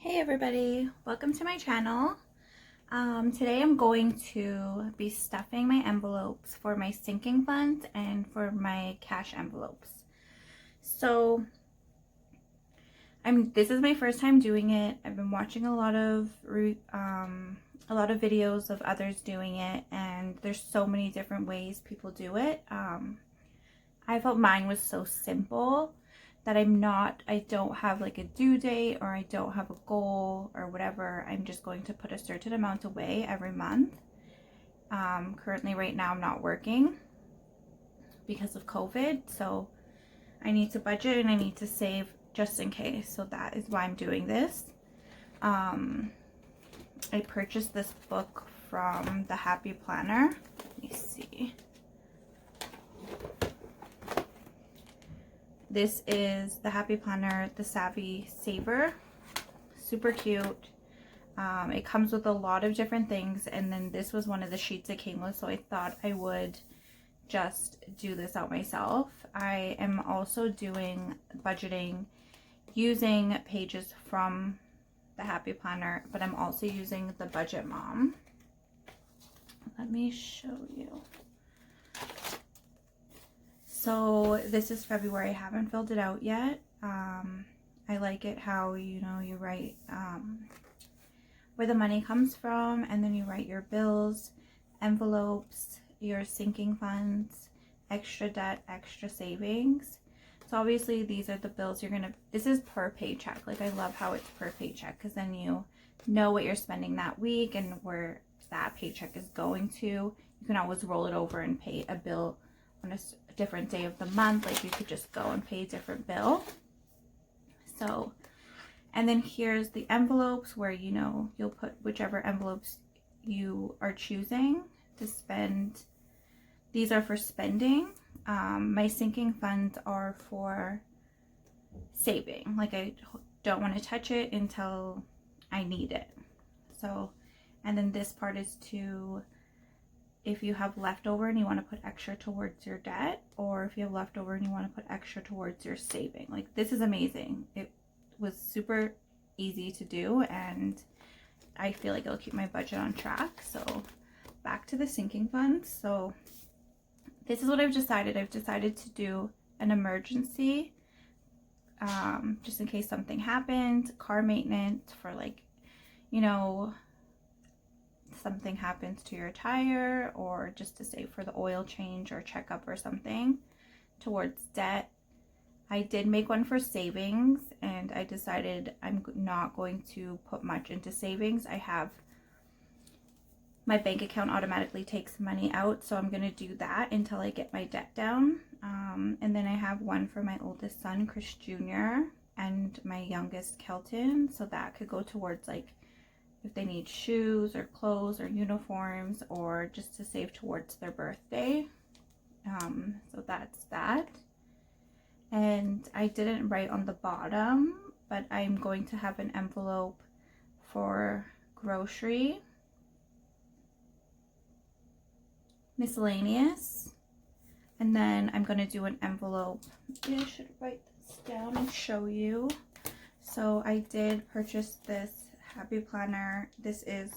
Hey everybody, welcome to my channel. Today I'm going to be stuffing my envelopes for my sinking funds and for my cash envelopes. So this is my first time doing it. I've been watching a lot of videos of others doing it, and there's so many different ways people do it. I felt mine was so simple that I don't have like a due date, or I don't have a goal or whatever. I'm just going to put a certain amount away every month. Currently right now I'm not working because of COVID, so I need to budget and I need to save just in case. So that is why I'm doing this. I purchased this book from the Happy Planner. Let me see. This is the Happy Planner, the Savvy Saver. Super cute. It comes with a lot of different things, and then this was one of the sheets it came with, so I thought I would just do this out myself. I am also doing budgeting using pages from the Happy Planner, but I'm also using the Budget Mom. Let me show you. So this is February. I haven't filled it out yet. I like it how, you write where the money comes from, and then you write your bills, envelopes, your sinking funds, extra debt, extra savings. So obviously these are the bills this is per paycheck. Like, I love how it's per paycheck, because then you know what you're spending that week and where that paycheck is going to. You can always roll it over and pay a bill on a different day of the month. Like, you could just go and pay a different bill. So, and then here's the envelopes where you'll put whichever envelopes you are choosing to spend. These are for spending. My sinking funds are for saving. Like, I don't want to touch it until I need it. So, and then this part is to, if you have leftover and you want to put extra towards your debt, or if you have leftover and you want to put extra towards your saving. Like, this is amazing. It was super easy to do, and I feel like it'll keep my budget on track. So back to the sinking funds. So this is what I've decided. I've decided to do an emergency, just in case something happened, car maintenance for, like, something happens to your tire, or just to save for the oil change or checkup or something, towards debt. I did make one for savings, and I decided I'm not going to put much into savings. I have my bank account automatically takes money out, so I'm going to do that until I get my debt down. And then I have one for my oldest son, Chris Jr., and my youngest, Kelton, so that could go towards, like, if they need shoes or clothes or uniforms, or just to save towards their birthday. So that's that. And I didn't write on the bottom, but I'm going to have an envelope for grocery, miscellaneous, and then I'm going to do an envelope. Maybe I should write this down and show you. So I did purchase this Happy Planner. This is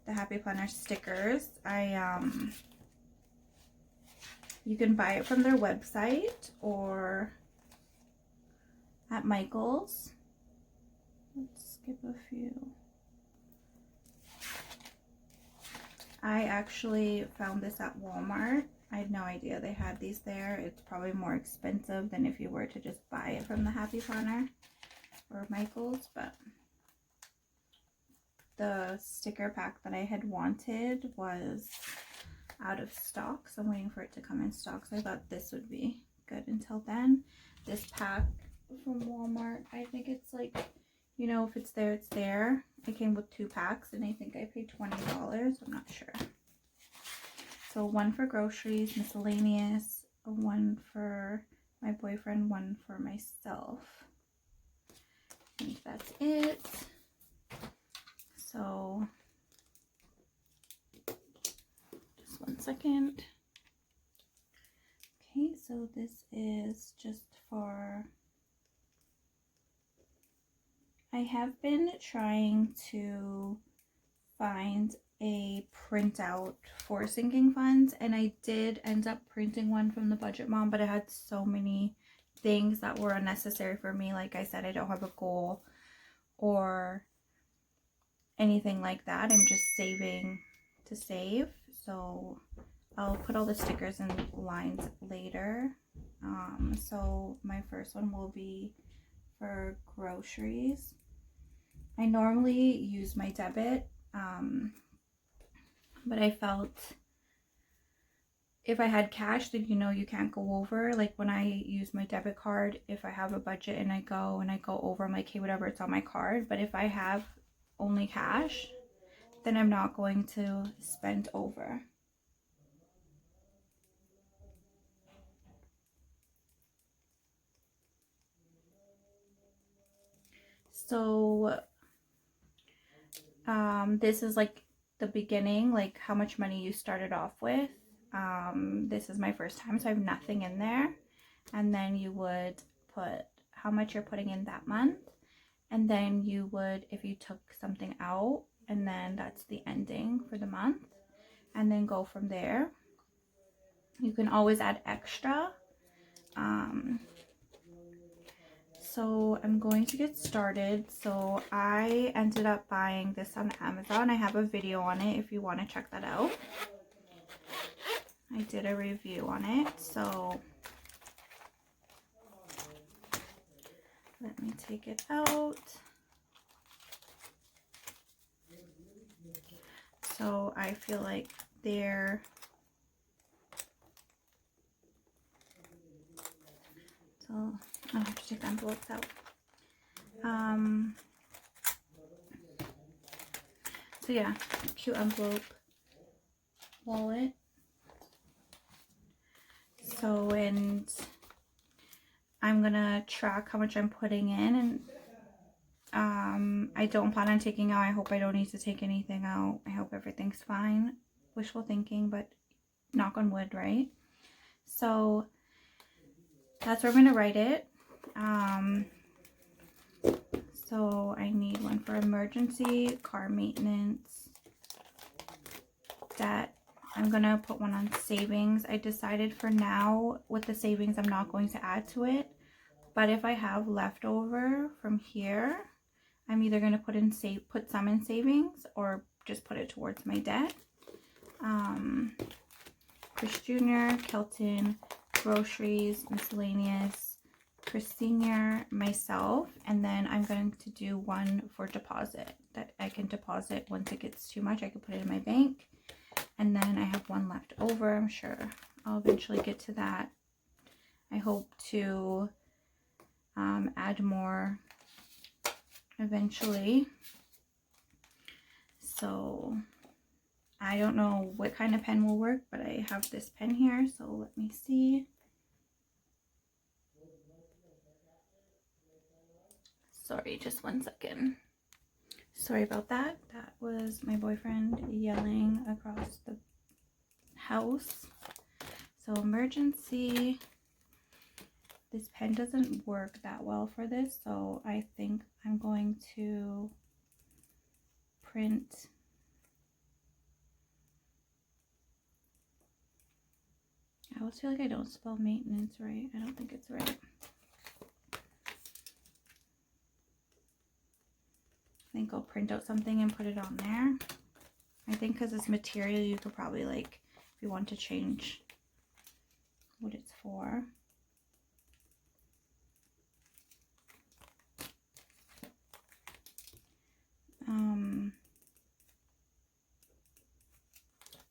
the Happy Planner stickers. You can buy it from their website or at Michael's. Let's skip a few. I actually found this at Walmart. I had no idea they had these there. It's probably more expensive than if you were to just buy it from the Happy Planner or Michael's, but the sticker pack that I had wanted was out of stock, so I'm waiting for it to come in stock. So I thought this would be good until then. This pack from Walmart, I think it's like, if it's there, it's there. It came with 2 packs, and I think I paid $20. I'm not sure. So one for groceries, miscellaneous, one for my boyfriend, one for myself. And that's it. So just one second. Okay, so this is just for, I have been trying to find a printout for sinking funds, and I did end up printing one from the Budget Mom, but it had so many things that were unnecessary for me. Like I said, I don't have a goal or anything like that. I'm just saving to save. So I'll put all the stickers and lines later. So my first one will be for groceries. I normally use my debit, but I felt if I had cash, then you can't go over. Like when I use my debit card, if I have a budget and I go over, I'm like, hey, whatever, it's on my card. But if I have only cash, then I'm not going to spend over. So this is like the beginning, like how much money you started off with. This is my first time, so I have nothing in there. And then you would put how much you're putting in that month. And then you would, if you took something out, and then that's the ending for the month. And then go from there. You can always add extra. So I'm going to get started. So I ended up buying this on Amazon. I have a video on it if you want to check that out. I did a review on it. So let me take it out. So I feel like they're so I'll have to take the envelopes out. So yeah, cute envelope wallet. So, and I'm gonna track how much I'm putting in, and I don't plan on taking out. I hope I don't need to take anything out. I hope everything's fine. Wishful thinking, but knock on wood, right? So that's where I'm gonna write it. So I need one for emergency, car maintenance, debt. I'm gonna put one on savings. I decided for now with the savings I'm not going to add to it, but if I have leftover from here, I'm either gonna put some in savings or just put it towards my debt. Chris Jr., Kelton, groceries, miscellaneous, Chris Sr., myself, and then I'm going to do one for deposit that I can deposit once it gets too much. I can put it in my bank, and then I have one left over. I'm sure I'll eventually get to that. I hope to add more eventually. So I don't know what kind of pen will work, but I have this pen here, so let me see. Sorry, just one second. Sorry about that. That was my boyfriend yelling across the house. So emergency. This pen doesn't work that well for this, so I think I'm going to print I always feel like I don't spell maintenance right. I don't think it's right. I think I'll print out something and put it on there. I think because it's material, you could probably, like, if you want to change what it's for.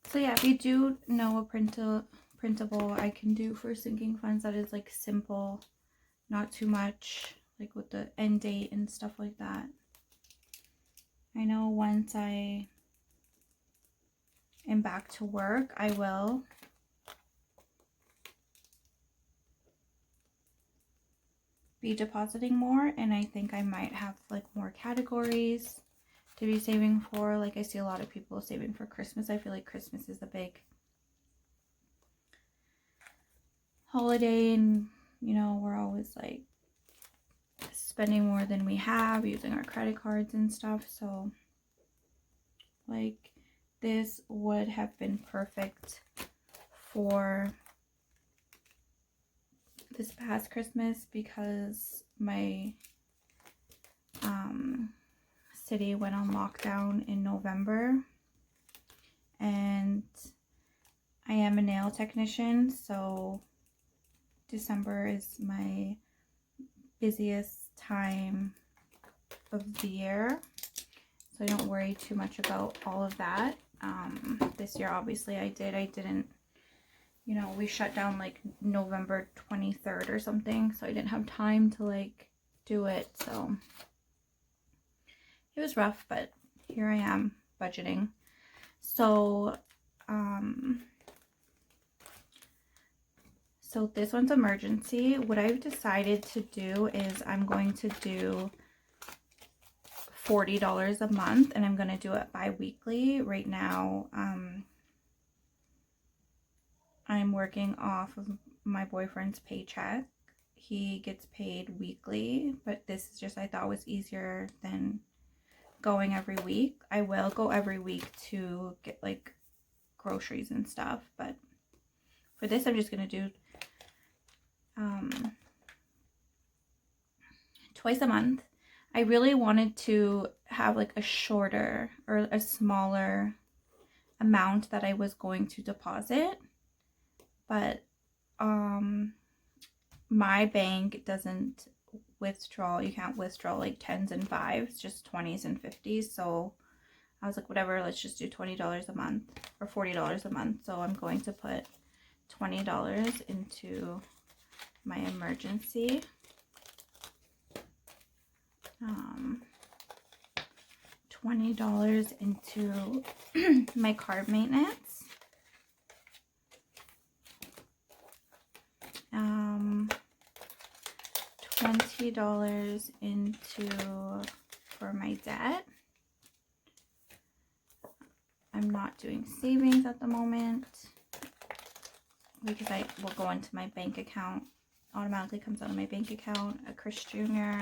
So yeah, if you do know a printable I can do for sinking funds that is like simple, not too much, like with the end date and stuff like that. I know once I am back to work, I will be depositing more, and I think I might have like more categories to be saving for. Like I see a lot of people saving for Christmas. I feel like Christmas is the big holiday, and we're always like spending more than we have, using our credit cards and stuff. So like this would have been perfect for this past Christmas because my city went on lockdown in November, and I am a nail technician, so December is my busiest time of the year, so I don't worry too much about all of that. This year obviously I didn't, you know, we shut down like November 23rd or something, so I didn't have time to like do it. So it was rough, but here I am budgeting. So so this one's emergency. What I've decided to do is I'm going to do $40 a month, and I'm going to do it bi-weekly. Right now I'm working off of my boyfriend's paycheck. He gets paid weekly, but this is just, I thought was easier than going every week. I will go every week to get like groceries and stuff, but for this I'm just going to do twice a month. I really wanted to have like a shorter or a smaller amount that I was going to deposit, but my bank doesn't withdraw. You can't withdraw like 10s and 5s, just 20s and 50s. So I was like, whatever, let's just do $20 a month or $40 a month. So I'm going to put $20 into my emergency. $20 into my card maintenance. $20 into for my debt. I'm not doing savings at the moment because I will go into my bank account. Automatically comes out of my bank account, a Chris Jr.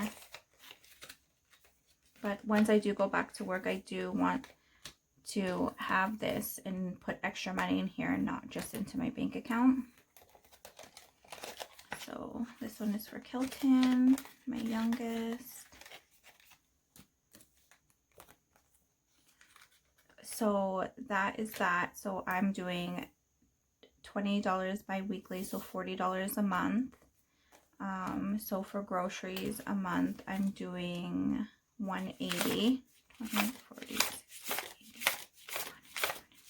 But once I do go back to work, I do want to have this and put extra money in here and not just into my bank account. So this one is for Kilton, my youngest. So that is that. So I'm doing $20 bi-weekly, so $40 a month. So for groceries a month, I'm doing $180. 20, 40,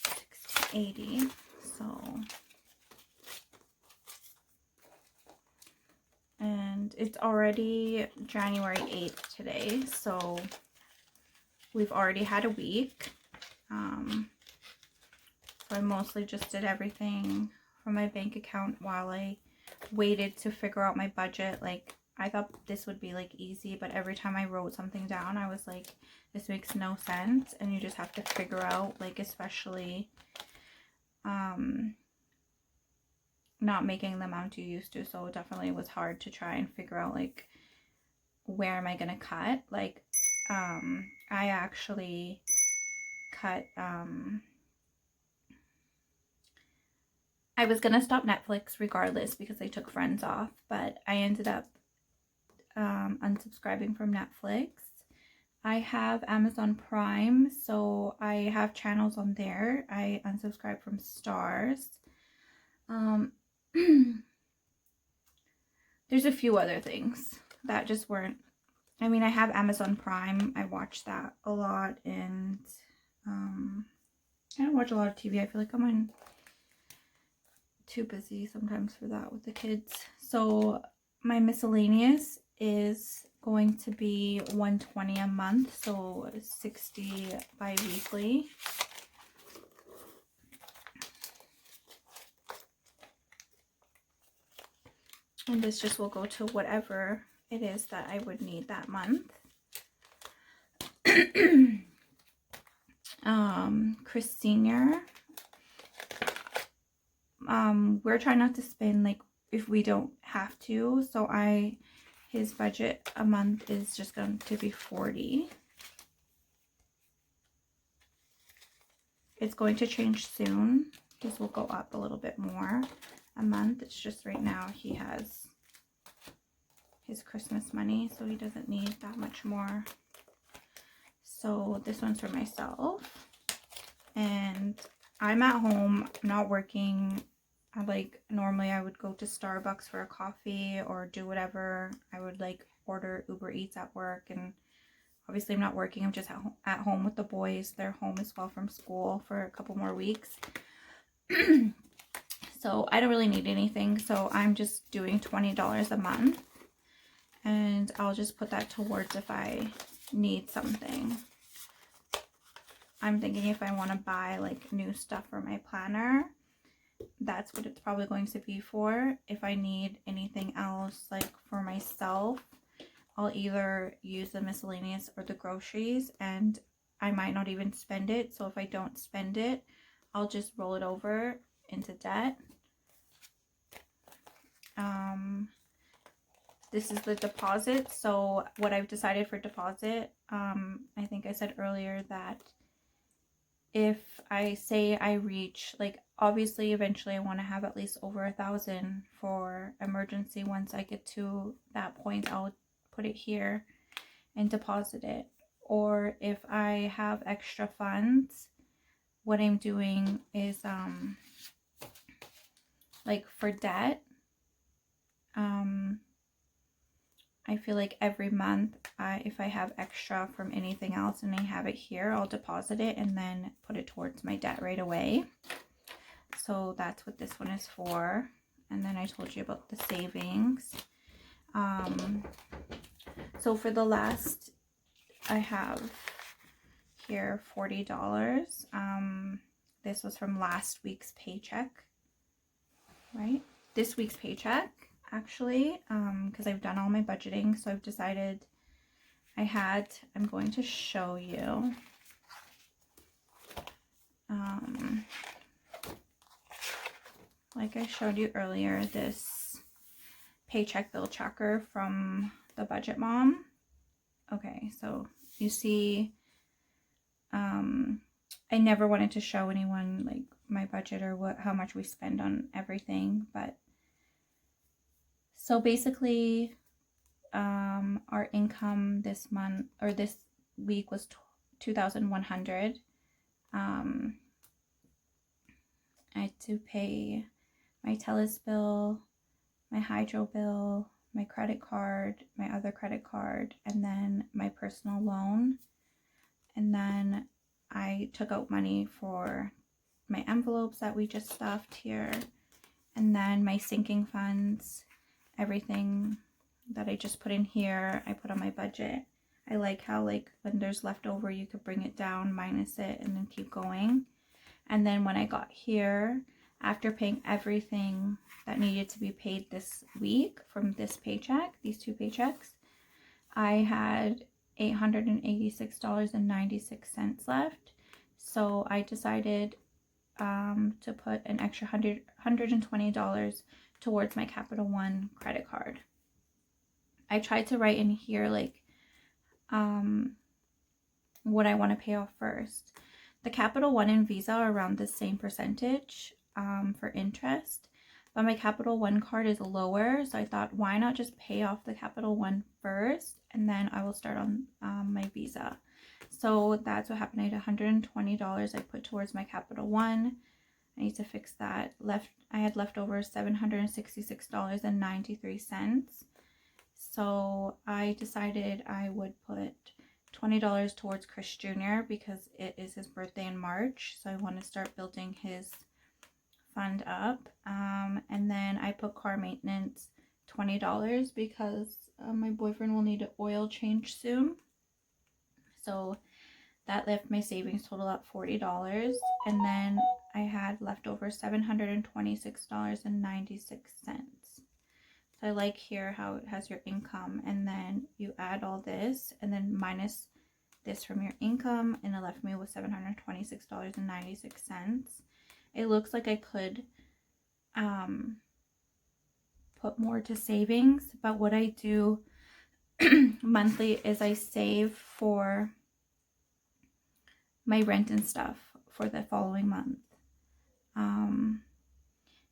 60, 80. So, and it's already January 8th today, so we've already had a week. So I mostly just did everything from my bank account while I waited to figure out my budget. Like, I thought this would be like easy, but every time I wrote something down, I was like, this makes no sense. And you just have to figure out, like, especially not making the amount you used to. So it definitely was hard to try and figure out, like, where am I gonna cut. Like, I actually cut I was gonna stop Netflix regardless because I took Friends off, but I ended up unsubscribing from Netflix. I have Amazon Prime, so I have channels on there. I unsubscribed from Stars. There's a few other things that just weren't, I mean, I have Amazon Prime. I watch that a lot, and I don't watch a lot of TV. I feel like I'm too busy sometimes for that with the kids. So my miscellaneous is going to be $120 a month, so $60 bi-weekly. And this just will go to whatever it is that I would need that month. Chris Senior. We're trying not to spend, like, if we don't have to. So his budget a month is just going to be $40. It's going to change soon. This will go up a little bit more a month. It's just right now he has his Christmas money, so he doesn't need that much more. So this one's for myself. And I'm at home, not working. Normally I would go to Starbucks for a coffee or do whatever. I would like order Uber Eats at work, and obviously I'm not working. I'm just at home with the boys. They're home as well from school for a couple more weeks. So I don't really need anything. So I'm just doing $20 a month, and I'll just put that towards if I need something. I'm thinking if I want to buy like new stuff for my planner, that's what it's probably going to be for. If I need anything else like for myself, I'll either use the miscellaneous or the groceries, and I might not even spend it. So if I don't spend it, I'll just roll it over into debt. This is the deposit. So what I've decided for deposit, I think I said earlier that if I say I reach, like, obviously eventually I want to have at least over 1,000 for emergency. Once I get to that point, I'll put it here and deposit it. Or if I have extra funds, what I'm doing is like for debt, I feel like every month, if I have extra from anything else and I have it here, I'll deposit it and then put it towards my debt right away. So that's what this one is for. And then I told you about the savings. So for the last, I have here $40. This was from last week's paycheck, right? This week's paycheck, actually, because I've done all my budgeting. So I've decided I'm going to show you. Like I showed you earlier, this paycheck bill tracker from the Budget Mom. Okay, so you see, I never wanted to show anyone like my budget or how much we spend on everything, but so basically, our income this month or this week was $2,100. I had to pay my TELUS bill, my hydro bill, my credit card, my other credit card, and then my personal loan. And then I took out money for my envelopes that we just stuffed here. And then my sinking funds, everything that I just put in here, I put on my budget. I like how like when there's leftover, you could bring it down, minus it, and then keep going. And then when I got here, after paying everything that needed to be paid this week from this paycheck, these two paychecks, I had $886.96 left. So I decided to put an extra $120 towards my Capital One credit card. I tried to write in here like what I want to pay off first. The Capital One and Visa are around the same percentage for interest, but my Capital One card is lower, so I thought, why not just pay off the Capital One first and then I will start on my Visa. So that's what happened. I had $120 I put towards my Capital One. I need to fix that. I had leftover $766.93. So I decided I would put $20 towards Chris Jr. because it is his birthday in March. So I want to start building his fund up. And then I put car maintenance $20 because my boyfriend will need an oil change soon. So that left my savings total at $40. And then I had leftover $726.96. So I like here how it has your income, and then you add all this and then minus this from your income, and it left me with $726.96. It looks like I could put more to savings, but what I do monthly is I save for my rent and stuff for the following month.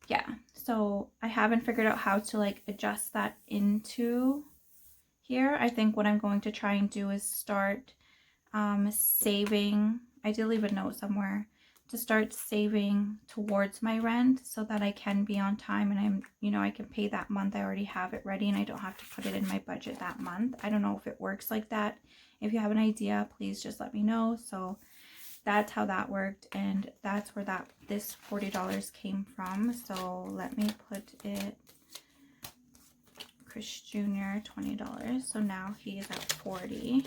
Yeah, so I haven't figured out how to like adjust that into here. I think what I'm going to try and do is start saving. I did leave a note somewhere to start saving towards my rent so that I can be on time and I'm, you know, I can pay that month. I already have it ready and I don't have to put it in my budget that month. I don't know if it works like that. If you have an idea, please just let me know. So that's how that worked, and that's where this $40 came from. So let me put it, Chris Jr. $20. So now he is at 40.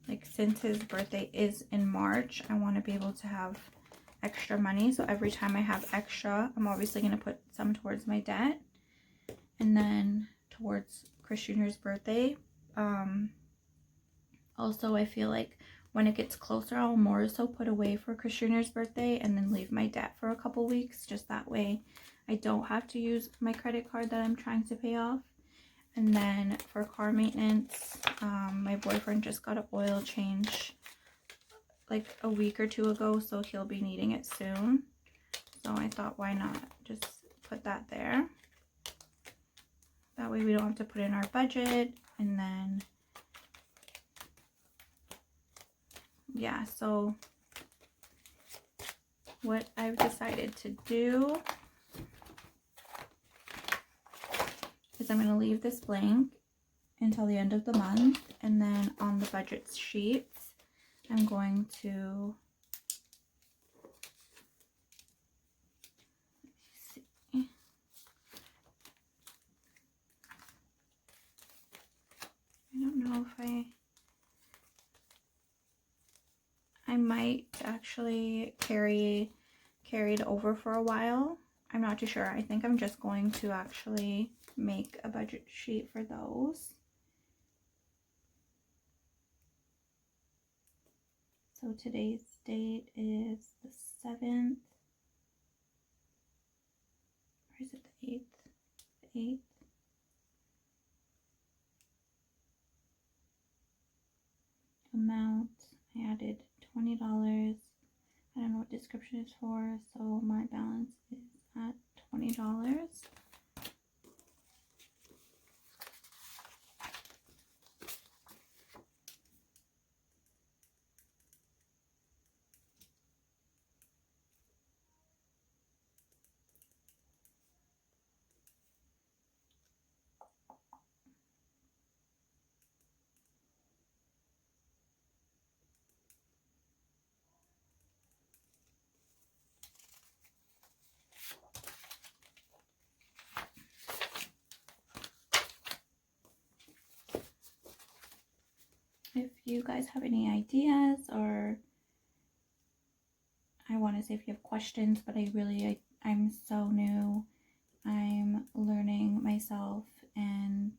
Like, since his birthday is in March, I want to be able to have extra money. So every time I have extra, I'm obviously going to put some towards my debt and then towards Chris Jr.'s birthday. Also, I feel like when it gets closer, I'll more so put away for Chris Jr.'s birthday and then leave my debt for a couple weeks. Just that way I don't have to use my credit card that I'm trying to pay off. And then for car maintenance, my boyfriend just got an oil change like a week or two ago, so he'll be needing it soon. So I thought, why not just put that there? That way we don't have to put in our budget. And then, yeah, so what I've decided to do is I'm going to leave this blank until the end of the month, and then on the budget sheets I'm going to see. I don't know if I might actually carry it over for a while. I'm not too sure. I think I'm just going to actually make a budget sheet for those. So today's date is the 7th. Or is it the 8th? The 8th. Amount, I added $20. I don't know what description is for, so my balance is at $20. If you guys have any ideas, or I want to say if you have questions, but I'm so new. I'm learning myself, and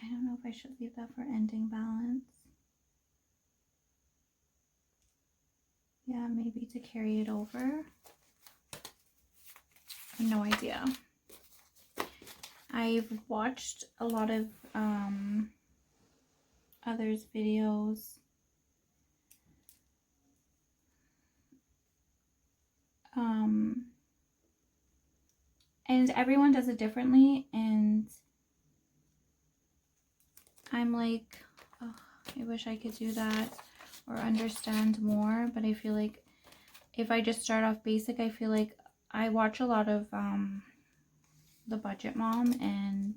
I don't know if I should leave that for ending balance. Yeah, maybe to carry it over. I have no idea. I've watched a lot of others' videos. And everyone does it differently, and I'm like, oh, I wish I could do that or understand more, but I feel like if I just start off basic, I feel like I watch a lot of the Budget Mom, and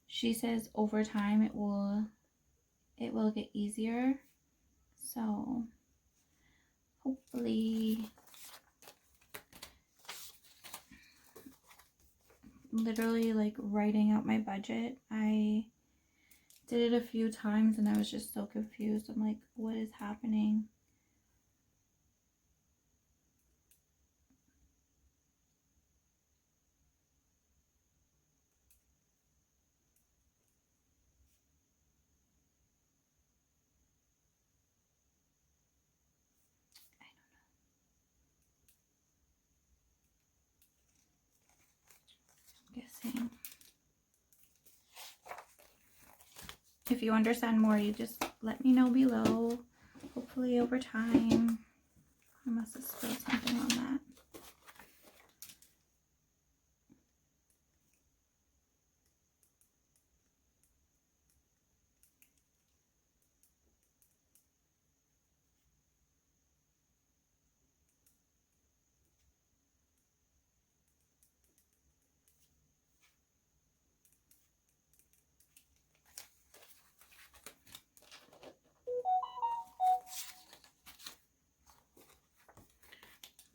she says over time it will get easier. So hopefully, literally like writing out my budget, I did it a few times and I was just so confused. I'm like, what is happening? thing. If you understand more, you just let me know below. Hopefully over time. I must have spilled something on that.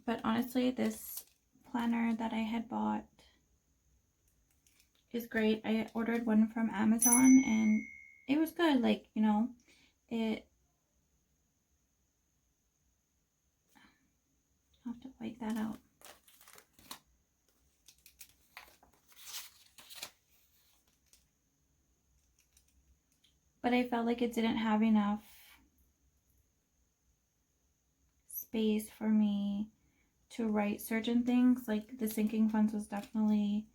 But honestly, this planner that I had bought is great. I ordered one from Amazon and it was good. Like, you know, I'll have to wipe that out. But I felt like it didn't have enough space for me to write certain things. Like the sinking funds was definitely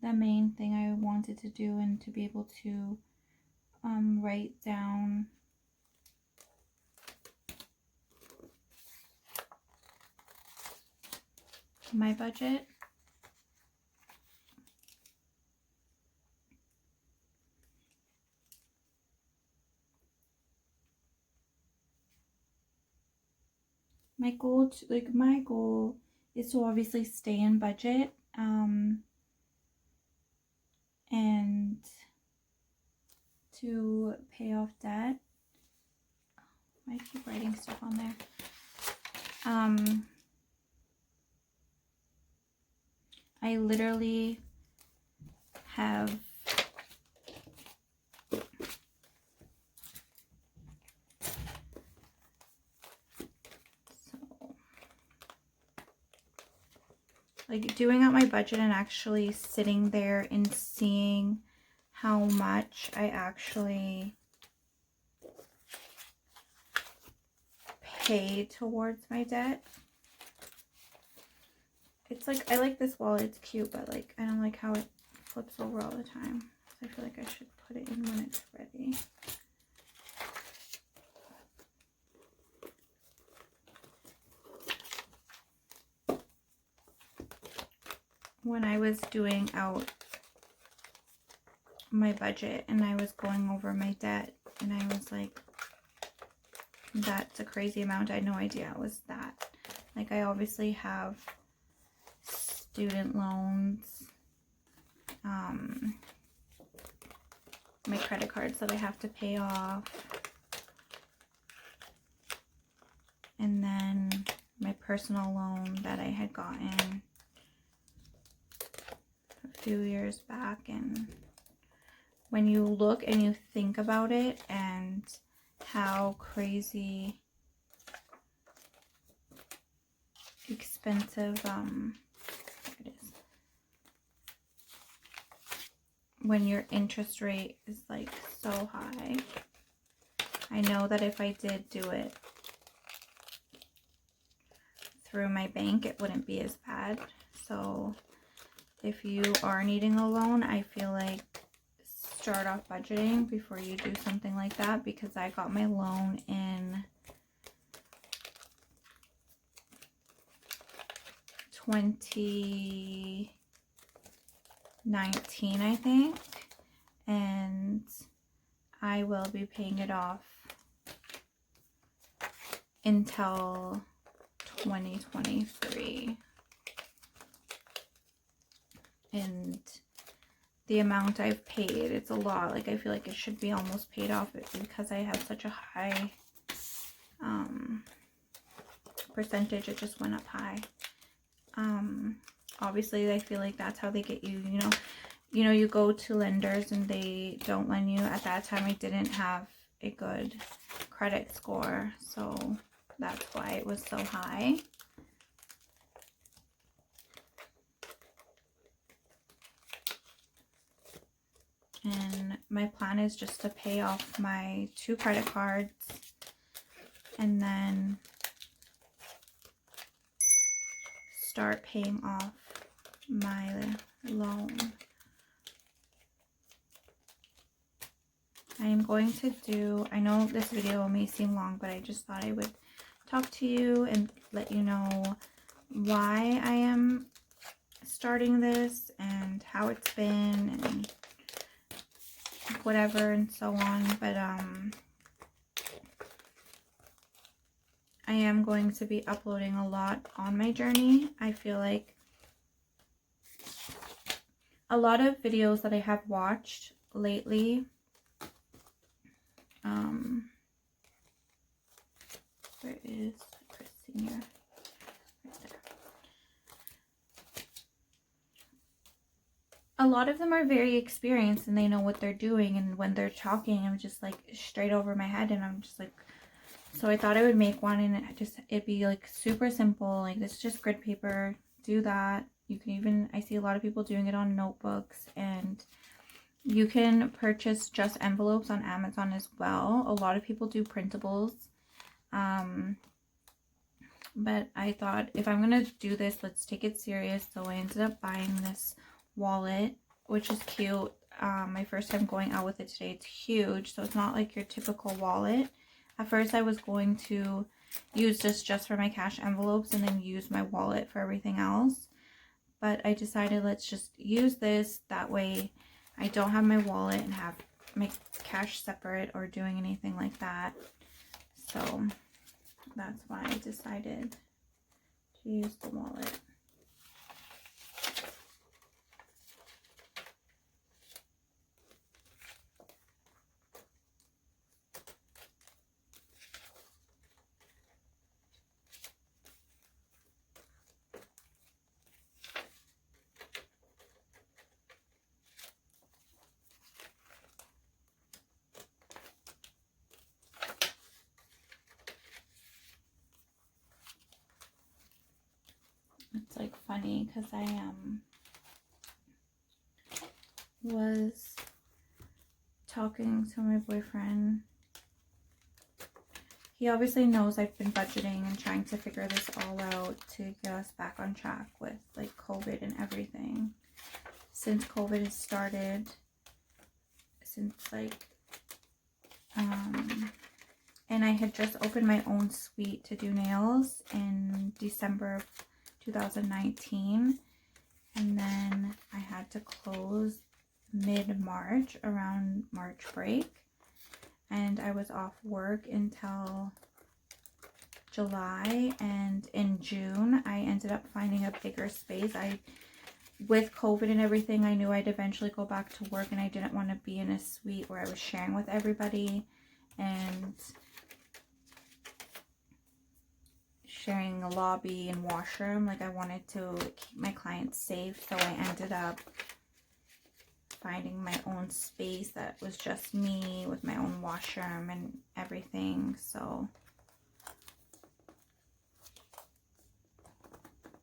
the main thing I wanted to do, and to be able to write down my budget. My goal is to obviously stay in budget, and to pay off debt. I keep writing stuff on there. I literally have like doing out my budget and actually sitting there and seeing how much I actually pay towards my debt. It's like, I like this wallet, it's cute, but like I don't like how it flips over all the time. So I feel like I should put it in when it's ready. When I was doing out my budget and I was going over my debt, and I was like, that's a crazy amount. I had no idea it was that. Like, I obviously have student loans, my credit cards that I have to pay off, and then my personal loan that I had gotten a few years back. And when you look and you think about it and how crazy expensive it is when your interest rate is like so high. I know that if I did do it through my bank, it wouldn't be as bad. So if you are needing a loan, I feel like start off budgeting before you do something like that, because I got my loan in 2019, I think, and I will be paying it off until 2023. And the amount I've paid, it's a lot. Like, I feel like it should be almost paid off, because I have such a high percentage. It just went up high. Obviously I feel like that's how they get you, you know, you go to lenders and they don't lend you. At that time I didn't have a good credit score, so that's why it was so high. And my plan is just to pay off my 2 credit cards, and then start paying off my loan. I am going to do, I know this video may seem long, but I just thought I would talk to you and let you know why I am starting this and how it's been and whatever and so on. But I am going to be uploading a lot on my journey. I feel like a lot of videos that I have watched lately, where is Chris Senior? Right there. A lot of them are very experienced and they know what they're doing, and when they're talking, I'm just like straight over my head, and I'm just like, so I thought I would make one, and it'd be like super simple. Like, this is just grid paper. Do that. You can even, I see a lot of people doing it on notebooks, and you can purchase just envelopes on Amazon as well. A lot of people do printables. But I thought, if I'm going to do this, let's take it serious. So I ended up buying this wallet, which is cute. My first time going out with it today. It's huge, so it's not like your typical wallet. At first I was going to use this just for my cash envelopes and then use my wallet for everything else. But I decided, let's just use this. That way I don't have my wallet and have my cash separate or doing anything like that. So that's why I decided to use the wallet. It's like funny because I was talking to my boyfriend. He obviously knows I've been budgeting and trying to figure this all out to get us back on track with like COVID and everything. Since COVID has started, since like and I had just opened my own suite to do nails in December of 2019, and then I had to close mid-March, around March break, and I was off work until July, and in June I ended up finding a bigger space. With COVID and everything, I knew I'd eventually go back to work, and I didn't want to be in a suite where I was sharing with everybody and sharing a lobby and washroom. Like, I wanted to keep my clients safe, so I ended up finding my own space that was just me with my own washroom and everything. So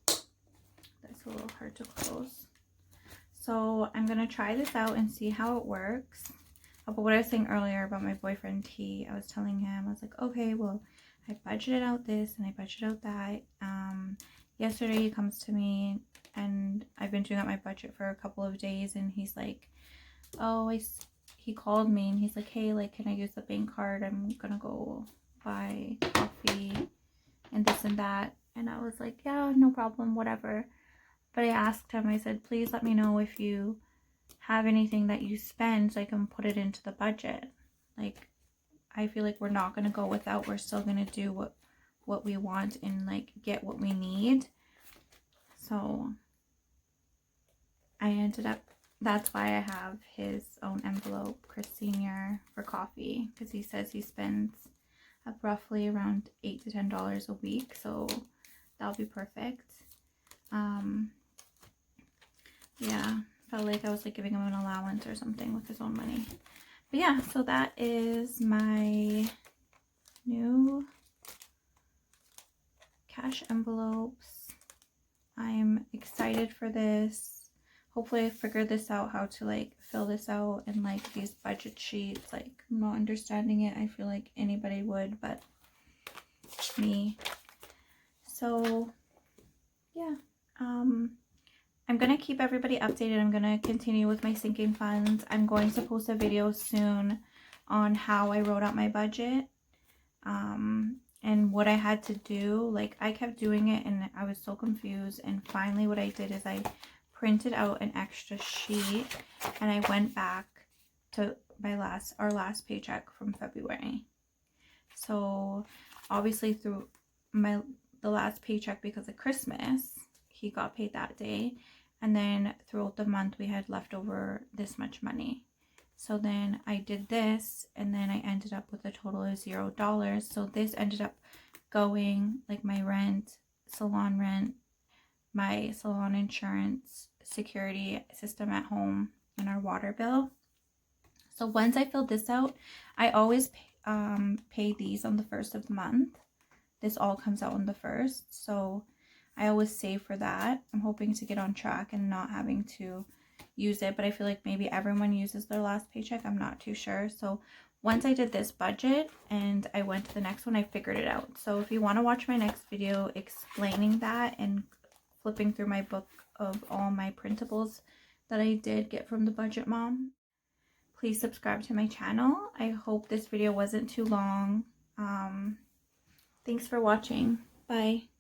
that's a little hard to close. So I'm gonna try this out and see how it works. But what I was saying earlier about my boyfriend, I was telling him, I was like, okay, well, I budgeted out this and I budgeted out that. Yesterday he comes to me, and I've been doing out my budget for a couple of days, and he's like, oh, he called me and he's like, hey, like, can I use the bank card? I'm gonna go buy coffee and this and that. And I was like, yeah, no problem, whatever. But I asked him, I said, please let me know if you have anything that you spend so I can put it into the budget. Like, I feel like we're not going to go without. We're still going to do what we want and like get what we need. So I ended up, that's why I have his own envelope, Chris Senior, for coffee, because he says he spends roughly around $8 to $10 a week, so that'll be perfect. Yeah, felt like I was like giving him an allowance or something with his own money. But yeah, so that is my new cash envelopes. I'm excited for this. Hopefully I figured this out, how to like fill this out and like these budget sheets. Like, I'm not understanding it. I feel like anybody would, but me. So yeah, I'm going to keep everybody updated. I'm going to continue with my sinking funds. I'm going to post a video soon on how I wrote out my budget and what I had to do. Like, I kept doing it and I was so confused, and finally what I did is I printed out an extra sheet and I went back to our last paycheck from February. So obviously through the last paycheck, because of Christmas, he got paid that day, and then throughout the month we had left over this much money. So then I did this, and then I ended up with a total of $0. So this ended up going, like, my rent, salon rent, my salon insurance, security system at home, and our water bill. So once I filled this out, I always pay these on the first of the month. This all comes out on the first, so I always save for that. I'm hoping to get on track and not having to use it, but I feel like maybe everyone uses their last paycheck. I'm not too sure. So once I did this budget and I went to the next one, I figured it out. So if you want to watch my next video explaining that and flipping through my book of all my printables that I did get from the Budget Mom, please subscribe to my channel. I hope this video wasn't too long. Thanks for watching. Bye.